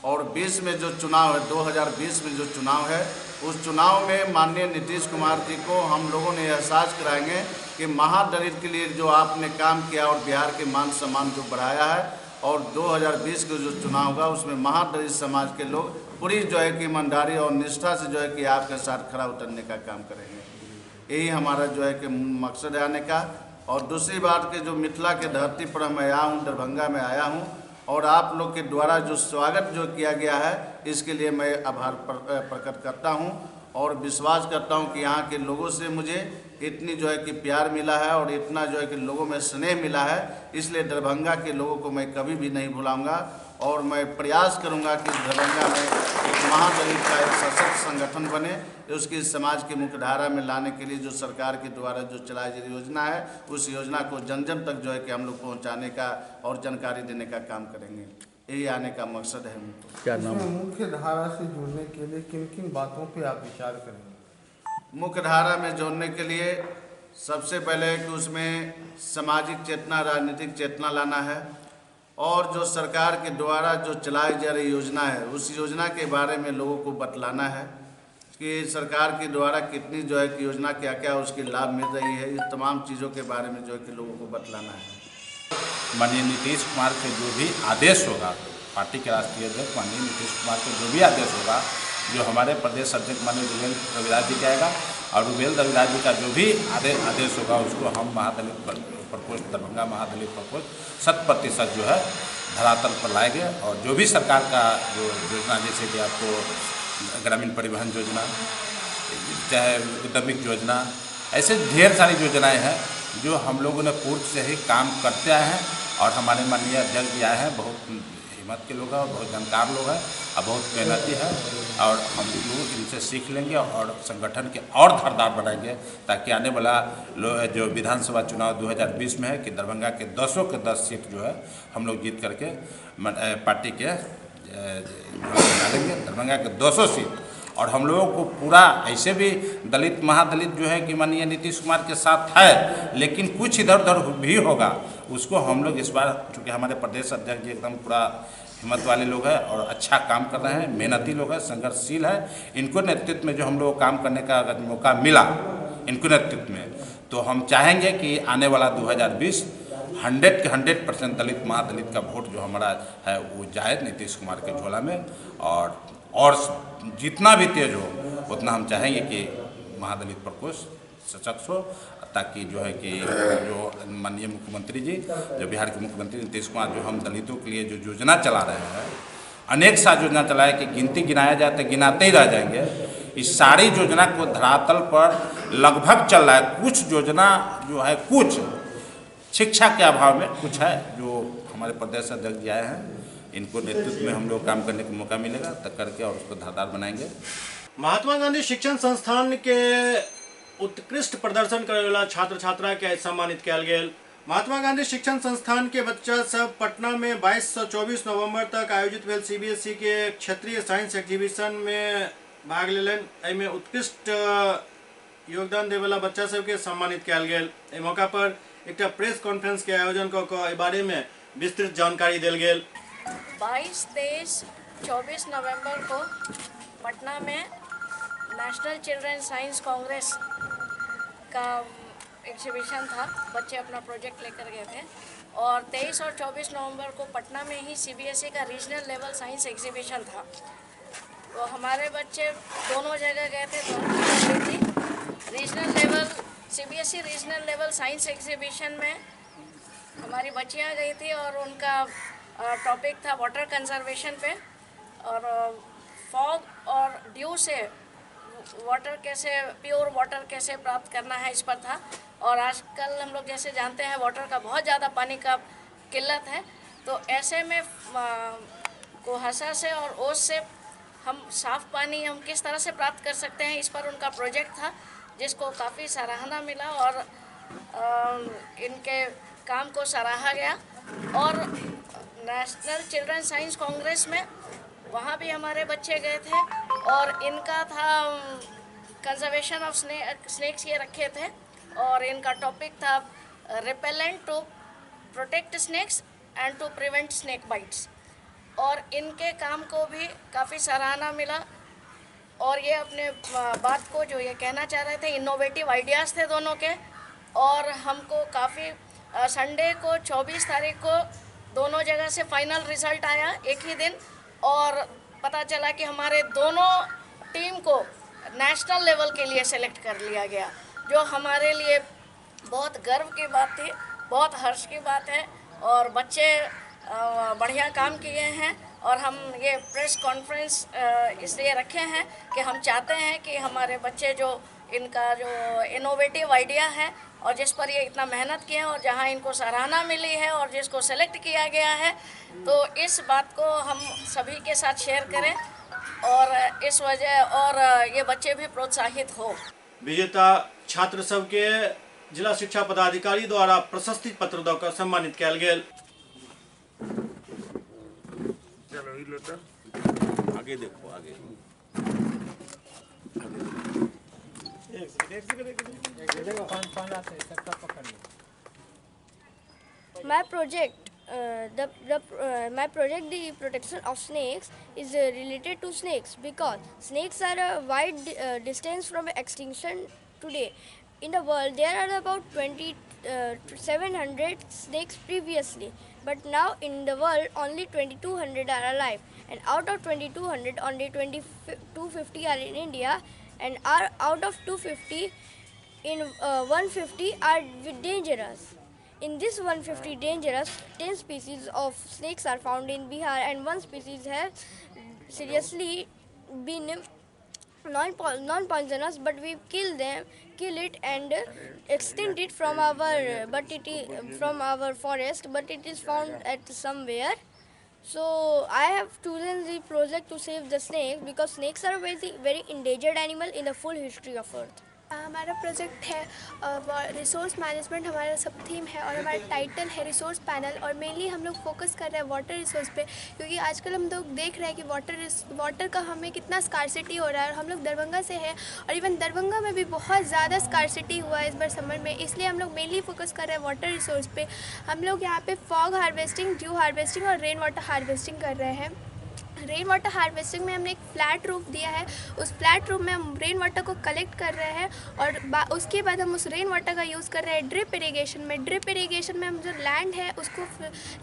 और 20 में जो चुनाव है 2020 में जो चुनाव है उस चुनाव में माननीय नीतीश कुमार जी को हम लोगों ने एहसास कराएंगे कि महादलित के लिए जो आपने काम किया और बिहार के मान सम्मान जो बढ़ाया है और 2020 का जो चुनाव होगा उसमें महादलित समाज के लोग पूरी जो है कि ईमानदारी और निष्ठा से जो है कि आपके साथ खड़ा उतरने का काम करेंगे। यही हमारा जो है कि मकसद है आने का। और दूसरी बात कि जो मिथिला के धरती पर मैं आया हूँ, दरभंगा में आया हूँ और आप लोग के द्वारा जो स्वागत जो किया गया है इसके लिए मैं आभार प्रकट करता हूँ और विश्वास करता हूँ कि यहाँ के लोगों से मुझे इतनी जो है कि प्यार मिला है और इतना जो है कि लोगों में स्नेह मिला है। इसलिए दरभंगा के लोगों को मैं कभी भी नहीं भुलाऊंगा और मैं प्रयास करूंगा कि दरभंगा में एक महादलित का एक सशक्त संगठन बने, उसकी समाज की मुख्यधारा में लाने के लिए जो सरकार के द्वारा जो चलाई जा रही योजना है उस योजना को जन जन तक जो है कि हम लोग पहुँचाने का और जानकारी देने का काम करेंगे। यही आने का मकसद है। क्या नाम? मुख्य धारा से जुड़ने के लिए किन किन बातों पे आप विचार करेंगे? मुख्य धारा में जोड़ने के लिए सबसे पहले कि उसमें सामाजिक चेतना, राजनीतिक चेतना लाना है और जो सरकार के द्वारा जो चलाई जा रही योजना है उस योजना के बारे में लोगों को बतलाना है कि सरकार के द्वारा कितनी जो है कि योजना क्या क्या उसके लाभ मिल रही है। इस तमाम चीज़ों के बारे में जो है कि लोगों को बतलाना है। माननीय नीतीश कुमार के जो भी आदेश होगा, पार्टी के राष्ट्रीय अध्यक्ष माननीय नीतीश कुमार के जो भी आदेश होगा, जो हमारे प्रदेश अध्यक्ष माननीय रुबेल रविराज जी का आएगा और रुबेल रविराज जी का जो भी आदेश होगा उसको हम महादलित प्रकोष्ठ दरभंगा महादलित प्रकोष्ठ 100% जो है धरातल पर लाएंगे और जो भी सरकार का जो योजना जैसे कि आपको ग्रामीण परिवहन योजना, चाहे उद्यमिक योजना, ऐसे ढेर सारी योजनाएं हैं जो हम लोगों ने पूर्व से ही काम करते आए हैं और हमारे माननीय अध्यक्ष भी आए हैं। बहुत हिम्मत के लोग हैं और बहुत जानकार लोग हैं और बहुत मेहनती है और हम लोग इनसे सीख लेंगे और संगठन के और धारदार बनाएंगे ताकि आने वाला जो विधानसभा चुनाव 2020 में है कि दरभंगा के 10 सीट जो है हम लोग जीत करके पार्टी के डालेंगे दरभंगा के 200 सीट। और हम लोगों को पूरा ऐसे भी दलित महादलित जो है कि माननीय नीतीश कुमार के साथ है, लेकिन कुछ इधर उधर भी होगा उसको हम लोग इस बार, चूँकि हमारे प्रदेश अध्यक्ष जी एकदम पूरा हिम्मत वाले लोग हैं और अच्छा काम कर रहे हैं, मेहनती लोग हैं, संघर्षशील है, इनको नेतृत्व में जो हम लोग काम करने का अगर मौका मिला इनको नेतृत्व में, तो हम चाहेंगे कि आने वाला 2020 100 के 100% दलित महादलित का वोट जो हमारा है वो जाए नीतीश कुमार के झोला में और जितना भी तेज हो उतना हम चाहेंगे कि महादलित प्रकोष्ठ सशक्त हो, ताकि जो है कि जो माननीय मुख्यमंत्री जी, जो बिहार के मुख्यमंत्री नीतीश कुमार, जो हम दलितों के लिए जो योजना चला रहे हैं, अनेक सा योजना चलाए कि गिनती गिनाया जाए तो गिनाते ही रह जाएंगे। इस सारी योजना को धरातल पर लगभग चल रहा है। कुछ योजना जो है, कुछ शिक्षा के अभाव में कुछ है, जो हमारे प्रदेश अध्यक्ष जी आए हैं, इनको नेतृत्व में हम लोग काम करने का मौका मिलेगा तब करके और उसको धारदार बनाएंगे। महात्मा गांधी शिक्षण संस्थान के उत्कृष्ट प्रदर्शन करे वाला छात्र छात्रा के सम्मानित किया गेल। महात्मा गांधी शिक्षण संस्थान के बच्चा सब पटना में 22 से 24 नवंबर तक आयोजित भेल CBSE के क्षेत्रीय साइंस एग्जीबिशन में भाग लेलन। एहिमे उत्कृष्ट योगदान देवे वाला बच्चा सब के सम्मानित किया गेल। एहि मौका पर एक प्रेस कॉन्फ्रेंस के आयोजन क के बारे में विस्तृत जानकारी देल गेल। 22, 23, 24 नवंबर को पटना में नेशनल चिल्ड्रन साइंस कांग्रेस का एग्जीबिशन था। बच्चे अपना प्रोजेक्ट लेकर गए थे। और 23 और 24 नवंबर को पटना में ही CBSE का रीजनल लेवल साइंस एग्जीबिशन था। तो हमारे बच्चे दोनों जगह गए थे, दोनों थी। Regional level CBSE regional level science exhibition में हमारी बच्चियां गई थी और उनका टॉपिक था वाटर कंजर्वेशन पे, और फॉग और ड्यू से वाटर कैसे, प्योर वाटर कैसे प्राप्त करना है, इस पर था। और आजकल हम लोग जैसे जानते हैं वाटर का बहुत ज़्यादा पानी का किल्लत है, तो ऐसे में कुहासा से और ओस से हम साफ़ पानी हम किस तरह से प्राप्त कर सकते हैं, इस पर उनका प्रोजेक्ट था, जिसको काफ़ी सराहना मिला और इनके काम को सराहा गया। और नेशनल चिल्ड्रन साइंस कांग्रेस में वहाँ भी हमारे बच्चे गए थे और इनका था कंजर्वेशन ऑफ स्नेक्स ये रखे थे, और इनका टॉपिक था repellent to protect snakes and to prevent snake bites. और इनके काम को भी काफ़ी सराहना मिला। और ये अपने बात को जो ये कहना चाह रहे थे, इनोवेटिव आइडियाज़ थे दोनों के। और हमको काफ़ी संडे को 24 तारीख को दोनों जगह से फाइनल रिज़ल्ट आया एक ही दिन, और पता चला कि हमारे दोनों टीम को नेशनल लेवल के लिए सेलेक्ट कर लिया गया, जो हमारे लिए बहुत गर्व की बात थी, बहुत हर्ष की बात है। और बच्चे बढ़िया काम किए हैं। और हम ये प्रेस कॉन्फ्रेंस इसलिए रखे हैं कि हम चाहते हैं कि हमारे बच्चे जो इनका जो इनोवेटिव आइडिया है और जिस पर ये इतना मेहनत किए हैं और जहां इनको सराहना मिली है और जिसको सेलेक्ट किया गया है, तो इस बात को हम सभी के साथ शेयर करें और इस वजह और ये बच्चे भी प्रोत्साहित हो। विजेता छात्र सब के जिला शिक्षा पदाधिकारी द्वारा प्रशस्ति पत्र देकर सम्मानित किया गेल। आगे देखो, आगे My project, my project, the protection of snakes, is related to snakes because snakes are a wide distance from extinction today. In the world, there are about 700 snakes previously, but now in the world only 2200 are alive, and out of 2200 only 250 are in India, and out of 250 in 150 are dangerous. In this 150 dangerous, 10 species of snakes are found in Bihar, and one species has seriously been non-poisonous, but we kill it and extinct it from our forest, but it is found at somewhere. So I have chosen the project to save the snakes because snakes are a very endangered animal in the full history of Earth. हमारा प्रोजेक्ट है रिसोर्स मैनेजमेंट, हमारा सब थीम है और हमारा टाइटल है रिसोर्स पैनल। और मेनली हम लोग फोकस कर रहे हैं वाटर रिसोर्स पे, क्योंकि आजकल हम लोग देख रहे हैं कि वाटर का हमें कितना स्कार्सिटी हो रहा है। और हम लोग दरभंगा से हैं और इवन दरभंगा में भी बहुत ज़्यादा स्कार्सिटी हुआ है इस बार समर में, इसलिए हम लोग मेनली फोकस कर रहे हैं वाटर रिसोर्स पे। हम लोग यहाँ पे फॉग हार्वेस्टिंग, ड्यू हार्वेस्टिंग और रेन वाटर हार्वेस्टिंग कर रहे हैं। रेन वाटर हार्वेस्टिंग में हमने एक फ्लैट रूफ दिया है। उस फ्लैट रूफ में हम रेन वाटर को कलेक्ट कर रहे हैं और उसके बाद हम उस रेन वाटर का यूज़ कर रहे हैं ड्रिप इरिगेशन में। ड्रिप इरिगेशन में हम जो लैंड है उसको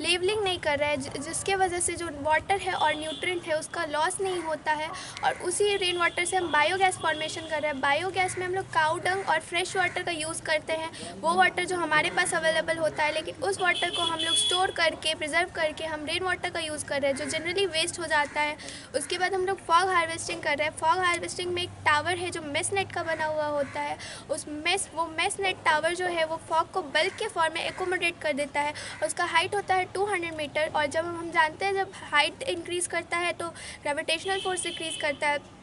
लेवलिंग नहीं कर रहे हैं, जिसके वजह से जो वाटर है और न्यूट्रिएंट है उसका लॉस नहीं होता है। और उसी रेन वाटर से हम बायोगैस फॉर्मेशन कर रहे हैं। बायोगैस में हम लोग काऊ डंग और फ्रेश वाटर का यूज़ करते हैं, वो वाटर जो हमारे पास अवेलेबल होता है, लेकिन उस वाटर को हम लोग स्टोर करके प्रिजर्व करके हम रेन वाटर का यूज़ कर रहे हैं जो जनरली वेस्ट हो जाता है। उसके बाद हम लोग फॉग हार्वेस्टिंग कर रहे हैं। फॉग हार्वेस्टिंग में एक टावर है जो मेस नेट का बना हुआ होता है। वो मेस नेट टावर जो है वो फॉग को बल्क के फॉर्म में एकोमोडेट कर देता है। उसका हाइट होता है 200 मीटर और जब हम जानते हैं जब हाइट इंक्रीज़ करता है तो ग्रेविटेशनल फोर्स इंक्रीज़ करता है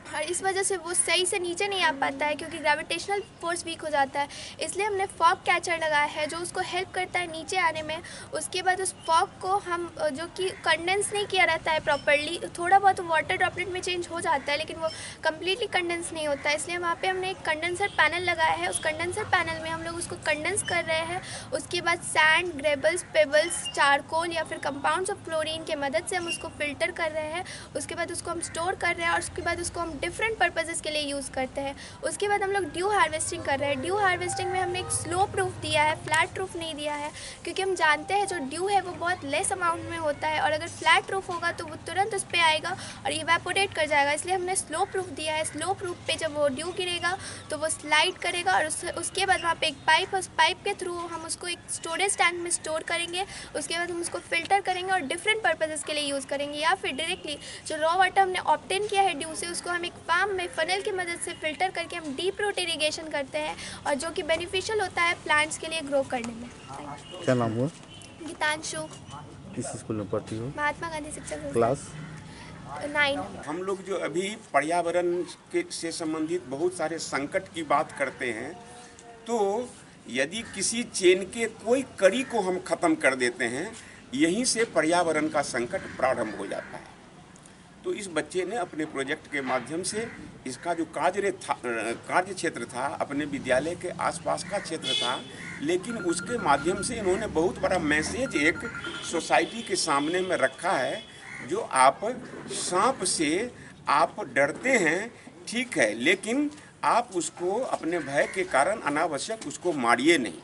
और इस वजह से वो सही से नीचे नहीं आ पाता है क्योंकि ग्रेविटेशनल फोर्स वीक हो जाता है। इसलिए हमने फॉग कैचर लगाया है जो उसको हेल्प करता है नीचे आने में। उसके बाद उस फॉग को हम जो कि कंडेंस नहीं किया रहता है प्रॉपर्ली, थोड़ा बहुत वाटर ड्रॉपलेट में चेंज हो जाता है लेकिन वो कम्प्लीटली कंडेंस नहीं होता है, इसलिए वहाँ पर हमने एक कंडेंसर पैनल लगाया है। उस कंडेंसर पैनल में हम लोग उसको कंडेंस कर रहे हैं। उसके बाद सैंड, ग्रेबल्स, पेबल्स, चारकोल या फिर कंपाउंड्स ऑफ क्लोरीन के मदद से हम उसको फिल्टर कर रहे हैं। उसके बाद उसको हम स्टोर कर रहे हैं और उसके बाद उसको हम डिफरेंट पर्पसेस के लिए यूज़ करते हैं। उसके बाद हम लोग ड्यू हार्वेस्टिंग कर रहे हैं। ड्यू हार्वेस्टिंग में हमने एक स्लोप रूफ दिया है, फ्लैट रूफ नहीं दिया है, क्योंकि हम जानते हैं जो ड्यू है वो बहुत लेस अमाउंट में होता है और अगर फ्लैट रूफ होगा तो वो तुरंत उस पर आएगा और इवेपोरेट कर जाएगा, इसलिए हमने स्लोप रूफ दिया है। स्लोप रूफ पे जब वो ड्यू गिरेगा तो वो स्लाइड करेगा और उसके बाद वहाँ पे एक पाइप है, उस पाइप के थ्रू हम उसको एक स्टोरेज टैंक में स्टोर करेंगे। उसके बाद हम उसको फिल्टर करेंगे और डिफरेंट पर्पसेस के लिए यूज़ करेंगे, या फिर डायरेक्टली जो रॉ वाटर हमने ऑब्टेन किया है ड्यू से उसको हम एक फार्म में फनल की मदद से फिल्टर करके हम डीप रूट इरिगेशन करते हैं और जो कि बेनिफिशियल होता है प्लांट्स के लिए ग्रो करने में। क्या नाम हुआ? गीतांशु। किस स्कूल में पढ़ती हो? महात्मा गांधी शिक्षा संस्थान। क्लास 9। हम लोग जो अभी पर्यावरण के से संबंधित बहुत सारे संकट की बात करते हैं, तो यदि किसी चेन के कोई कड़ी को हम खत्म कर देते हैं, यहीं से पर्यावरण का संकट प्रारंभ हो जाता है। तो इस बच्चे ने अपने प्रोजेक्ट के माध्यम से इसका जो कार्य क्षेत्र था अपने विद्यालय के आसपास का क्षेत्र था, लेकिन उसके माध्यम से इन्होंने बहुत बड़ा मैसेज एक सोसाइटी के सामने में रखा है। जो आप सांप से आप डरते हैं, ठीक है, लेकिन आप उसको अपने भय के कारण अनावश्यक उसको मारिए नहीं।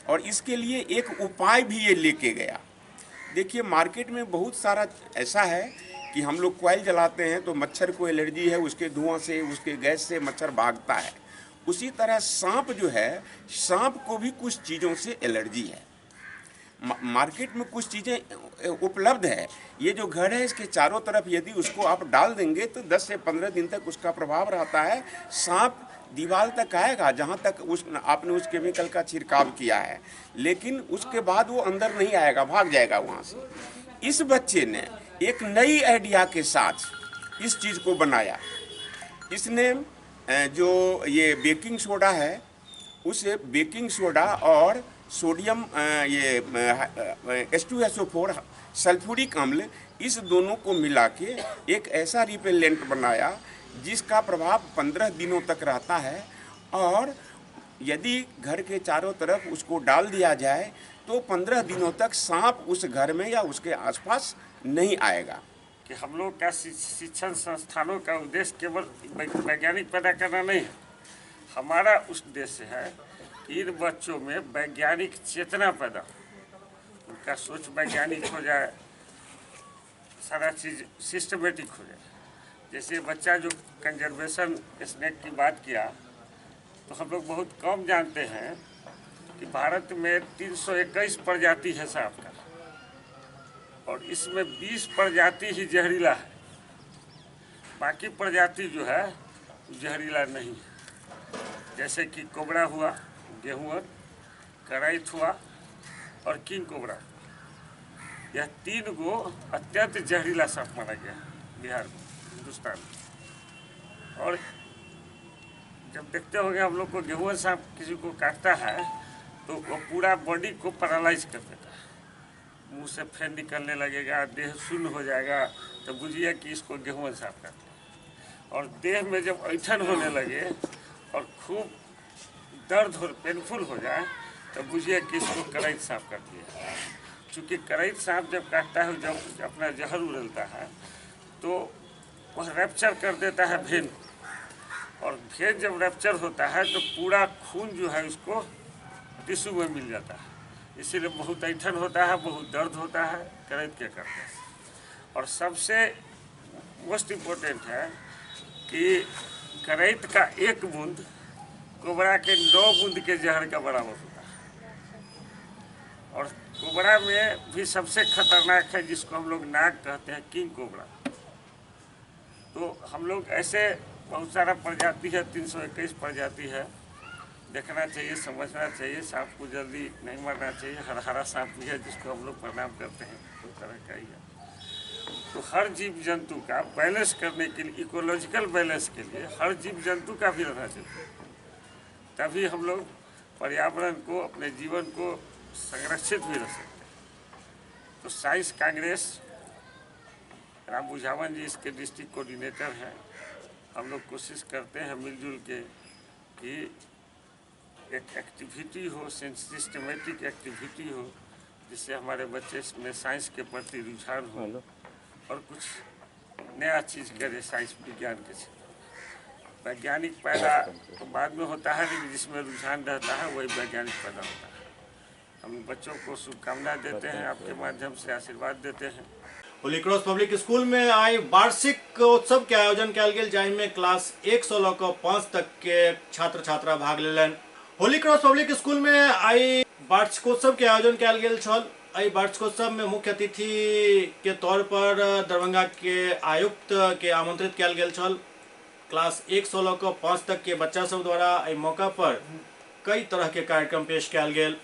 और इसके लिए एक उपाय भी ये लेके गया। देखिए, मार्केट में बहुत सारा ऐसा है कि हम लोग कॉइल जलाते हैं तो मच्छर को एलर्जी है, उसके धुआं से, उसके गैस से मच्छर भागता है। उसी तरह सांप जो है, सांप को भी कुछ चीज़ों से एलर्जी है। मार्केट में कुछ चीज़ें उपलब्ध है। ये जो घर है इसके चारों तरफ यदि उसको आप डाल देंगे तो 10 से 15 दिन तक उसका प्रभाव रहता है। सांप दीवार तक आएगा जहाँ तक आपने उस केमिकल का छिड़काव किया है, लेकिन उसके बाद वो अंदर नहीं आएगा, भाग जाएगा वहाँ से। इस बच्चे ने एक नई आइडिया के साथ इस चीज़ को बनाया। इसने जो ये बेकिंग सोडा है, उस बेकिंग सोडा और सोडियम ये H2SO4 सल्फ्यूरिक अम्ल, इस दोनों को मिला के एक ऐसा रिपेलेंट बनाया जिसका प्रभाव 15 दिनों तक रहता है। और यदि घर के चारों तरफ उसको डाल दिया जाए तो 15 दिनों तक सांप उस घर में या उसके आसपास नहीं आएगा। कि हम लोग का शिक्षण संस्थानों का उद्देश्य केवल वैज्ञानिक पैदा करना नहीं है। हमारा उद्देश्य है कि इन बच्चों में वैज्ञानिक चेतना पैदा हो, उनका सोच वैज्ञानिक हो जाए, सारा चीज़ सिस्टमेटिक हो जाए। जैसे बच्चा जो कंजर्वेशन स्नेक की बात किया, तो हम लोग बहुत कम जानते हैं कि भारत में 321 प्रजाति है सांप का और इसमें 20 प्रजाति ही जहरीला है, बाकी प्रजाति जो है जहरीला नहीं है। जैसे कि कोबरा हुआ, गेहूँ, कराइट हुआ और किंग कोबरा, यह 3 गो अत्यंत जहरीला सांप माना गया बिहार में, हिंदुस्तान में। और जब देखते होंगे हम लोग को गेहूँ सांप किसी को काटता है तो वो पूरा बॉडी को पैरालाइज कर देता है, मुंह से फेन निकलने लगेगा, देह शून्य हो जाएगा, तो बुझिए कि इसको गेहूँ सांप काटते हैं। और देह में जब ऐंठन होने लगे और खूब दर्द हो, पेनफुल हो जाए, तो बुझिए कि इसको करैत सांप काट लिया। चूँकि करैत सांप जब काटता है, जब अपना जहर उड़लता है, तो वह रैप्चर कर देता है भेन, और भेन जब रैप्चर होता है तो पूरा खून जो है उसको टिश्यू में मिल जाता है, इसीलिए बहुत ऐंठन होता है, बहुत दर्द होता है करैत के करते। और सबसे मोस्ट इम्पोर्टेंट है कि करैत का एक बूंद कोबरा के 9 बूंद के जहर का बराबर होता है। और कोबरा में भी सबसे खतरनाक है जिसको हम लोग नाग कहते हैं, किंग कोबरा। तो हम लोग ऐसे बहुत सारा प्रजाति है, 321 प्रजाति है, देखना चाहिए, समझना चाहिए। सांप को जल्दी नहीं मारना चाहिए। हरा सांप भी है जिसको हम लोग प्रणाम करते हैं, उस तरह का ही है। तो हर जीव जंतु का बैलेंस करने के लिए, इकोलॉजिकल बैलेंस के लिए हर जीव जंतु का भी रहना चाहिए, तभी हम लोग पर्यावरण को, अपने जीवन को संरक्षित भी रख सकते हैं। तो साइंस कांग्रेस, राम बुझावन जी इसके डिस्ट्रिक्ट कोऑर्डिनेटर हैं। हम लोग कोशिश करते हैं मिलजुल के कि एक एक्टिविटी हो, सिस्टमेटिक एक्टिविटी हो, जिससे हमारे बच्चे में साइंस के प्रति रुझान हो और कुछ नया चीज़ करे साइंस विज्ञान के क्षेत्र। वैज्ञानिक पैदा तो बाद में होता है, लेकिन जिसमें रुझान रहता है वही वैज्ञानिक पैदा होता है। हम बच्चों को शुभकामना देते हैं, आपके माध्यम से आशीर्वाद देते हैं। होली क्रॉस पब्लिक स्कूल में आई वार्षिक उत्सव के आयोजन कयल गेल, जाहि में क्लास 1 से लऽ कऽ 5 तक के छात्र छात्रा भाग लेलनि। होली क्रॉस पब्लिक स्कूल में आई वार्षिकोत्सव के आयोजन कयल गेल छल। एहि वार्षिकोत्सव में मुख्य अतिथि के तौर पर दरभंगा के आयुक्त के आमंत्रित कयल गेल छल। क्लास 1 से लऽ कऽ 5 तक के बच्चा सब द्वारा एहि मौका पर कई तरह के कार्यक्रम पेश कयल गेल।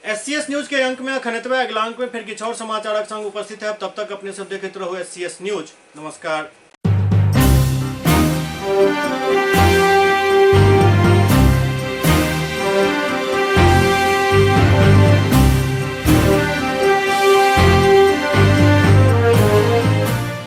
SCS न्यूज के अंक में अखनितवा अगला अंक में फिर किछु और समाचारक संग उपस्थित है। तब तक अपने सब देखते रहो SCS न्यूज। नमस्कार।